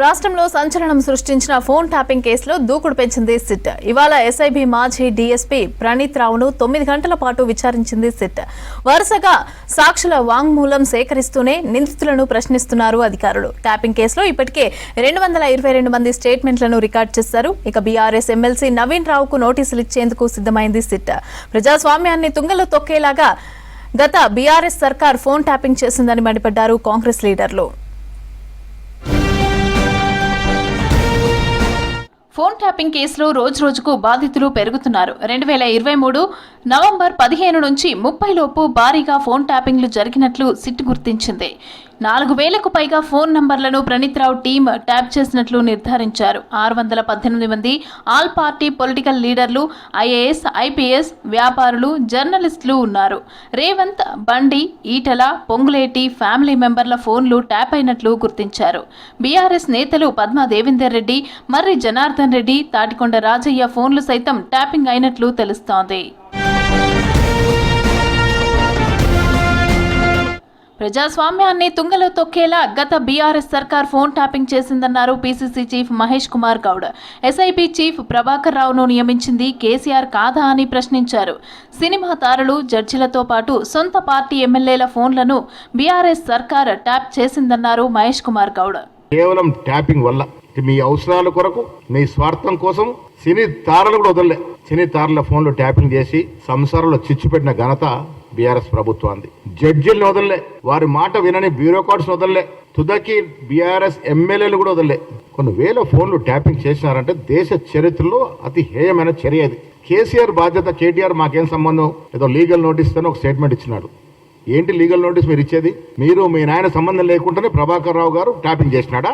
రాష్ట్రంలో సంచలనం సృష్టించిన ఫోన్ ట్యాపింగ్ కేసులో దూకుడు పెంచింది సిట్. ఇవాళ ఎస్ఐబి మాజీ డీఎస్పీ ప్రణీత్ రావును 9 గంటల పాటు విచారించింది సిట్. వరుసగా సాక్షుల వాంగ్మూలం సేకరిస్తూనే నిందితులను ప్రశ్నిస్తున్నారు అధికారులు. ట్యాపింగ్ కేసులో ఇప్పటికే 222 మంది స్టేట్మెంట్లను రికార్డు చేశారు. ఇక బీఆర్ఎస్ ఎమ్మెల్సీ నవీన్ రావుకు నోటీసులు ఇచ్చేందుకు సిద్ధమైంది సిట్. ప్రజాస్వామ్యాన్ని తుంగలో తొక్కేలాగా గత బీఆర్ఎస్ సర్కార్ ఫోన్ ట్యాపింగ్ చేసిందని మండిపడ్డారు కాంగ్రెస్ లీడర్లు. ఫోన్ ట్యాపింగ్ కేసులో రోజుకు బాధితులు పెరుగుతున్నారు. 2023 నవంబర్ 15 నుంచి 30 లోపు భారీగా ఫోన్ ట్యాపింగ్లు జరిగినట్లు సిట్ గుర్తించింది. 4000కు పైగా ఫోన్ నంబర్లను ప్రణీత్ రావు టీం ట్యాప్ చేసినట్లు నిర్ధారించారు. 618 మంది ఆల్ పార్టీ పొలిటికల్ లీడర్లు, ఐఏఎస్, ఐపీఎస్, వ్యాపారులు, జర్నలిస్టులు ఉన్నారు. రేవంత్, బండి, ఈటల, పొంగులేటి ఫ్యామిలీ మెంబర్ల ఫోన్లు ట్యాప్ అయినట్లు గుర్తించారు. బీఆర్ఎస్ నేతలు పద్మా దేవేందర్ రెడ్డి, మర్రి జనార్దన్ రెడ్డి, తాటికొండ రాజయ్య ఫోన్లు సైతం ట్యాపింగ్ అయినట్లు తెలుస్తోంది. ప్రజాస్వామ్యాన్ని తుంగలో తొక్కేలా గత బీఆర్ఎస్ సర్కార్ ఫోన్ ట్యాపింగ్ చేసిందన్నారు PCC chief Mahesh Kumar Goud. SIB chief Prabhakar రావును నియమించింది కేసీఆర్ కాదా అని ప్రశ్నించారు. సినిమా తారలు, జడ్జిలతో పాటు సొంత పార్టీ ఎమ్మెల్యేల ఫోన్లను బీఆర్ఎస్ సర్కార్ ట్యాప్ చేసిందన్నారు మహేష్ కుమార్ గౌడ్. కేవలం ట్యాపింగ్ వల్ల మీ అవసరాల కొరకు, మీ స్వార్థం కోసం సినీ తారలు కూడా వదలలే. సినీ తారల ఫోన్లు ట్యాపింగ్ చేసి సంసారంలో చిచ్చు పెట్టిన ఘనత బీఆర్ఎస్ ప్రభుత్వాన్ని. జడ్జిలను వదలలే, వారి మాట వినని బ్యూరోక్రాట్స్ వదలలే, తుదకి బీఆర్ఎస్ ఎమ్మెల్యేలు కూడా వదలలే. కొన్ని వేల ఫోన్లు ట్యాపింగ్ చేసినారంటే దేశ చరిత్రలో అతి హేయమైన చర్య అది. కేసీఆర్ బాధ్యత, కేటీఆర్ మాకేం సంబంధం, ఏదో లీగల్ నోటీస్ తో ఒక స్టేట్మెంట్ ఇచ్చినాడు. ఏంటి లీగల్ నోటీస్ మీరు ఇచ్చేది? మీరు మీ నాయన సంబంధం లేకుండానే ప్రభాకర్ రావు గారు ట్యాపింగ్ చేసినాడా?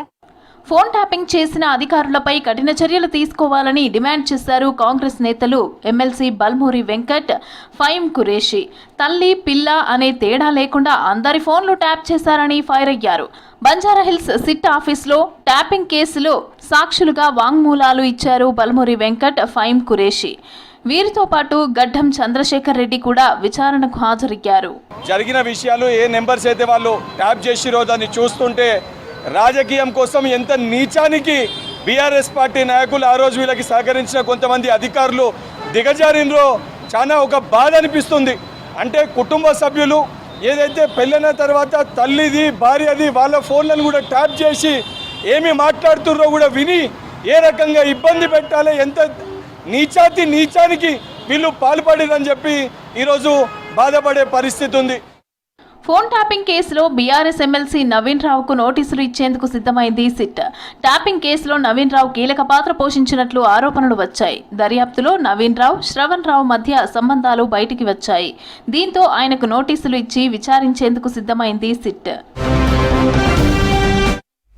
ఫోన్ ట్యాపింగ్ చేసిన అధికారులపై కఠిన చర్యలు తీసుకోవాలని డిమాండ్ చేశారు కాంగ్రెస్ నేతలు ఎమ్మెల్సీ బల్మూరి వెంకట్, ఫైమ్ ఖురేషి. తల్లి పిల్ల అనే తేడా లేకుండా అందరి ఫోన్లు ట్యాప్ చేశారని ఫైర్ అయ్యారు. బంజారాహిల్స్ సిట్ ఆఫీసులో ట్యాపింగ్ కేసులో సాక్షులుగా వాంగ్మూలాలు ఇచ్చారు బల్మూరి వెంకట్, ఫైమ్ ఖురేషి. వీరితో పాటు గడ్డం చంద్రశేఖర్ రెడ్డి కూడా విచారణకు హాజరయ్యారు. జరిగిన విషయాలు, ఏ నెంబర్స్ అయితే వాళ్ళు ట్యాప్ చేసిరో దాన్ని చూస్తుంటే రాజకీయం కోసం ఎంత నీచానికి బీఆర్ఎస్ పార్టీ నాయకులు, ఆ రోజు వీళ్ళకి సహకరించిన కొంతమంది అధికారులు దిగజారినరో చాలా ఒక బాధ అనిపిస్తుంది. అంటే కుటుంబ సభ్యులు ఏదైతే పెళ్ళైన తర్వాత తల్లిది, భార్యది, వాళ్ళ ఫోన్లను కూడా ట్యాప్ చేసి ఏమి మాట్లాడుతున్నారో కూడా విని ఏ రకంగా ఇబ్బంది పెట్టాలి, ఎంత నీచానికి వీళ్ళు పాల్పడిరని చెప్పి ఈరోజు బాధపడే పరిస్థితి ఉంది. ఫోన్ ట్యాపింగ్ కేసులో బీఆర్ఎస్ ఎమ్మెల్సీ నవీన్ రావుకు నోటీసులు ఇచ్చేందుకు సిద్ధమైంది సిట్. ట్యాపింగ్ కేసులో నవీన్ రావు కీలక పాత్ర పోషించినట్లు ఆరోపణలు వచ్చాయి. దర్యాప్తులో నవీన్ రావు, శ్రవణ్ రావు మధ్య సంబంధాలు బయటికి వచ్చాయి. దీంతో ఆయనకు నోటీసులు ఇచ్చి విచారించేందుకు సిద్ధమైంది సిట్.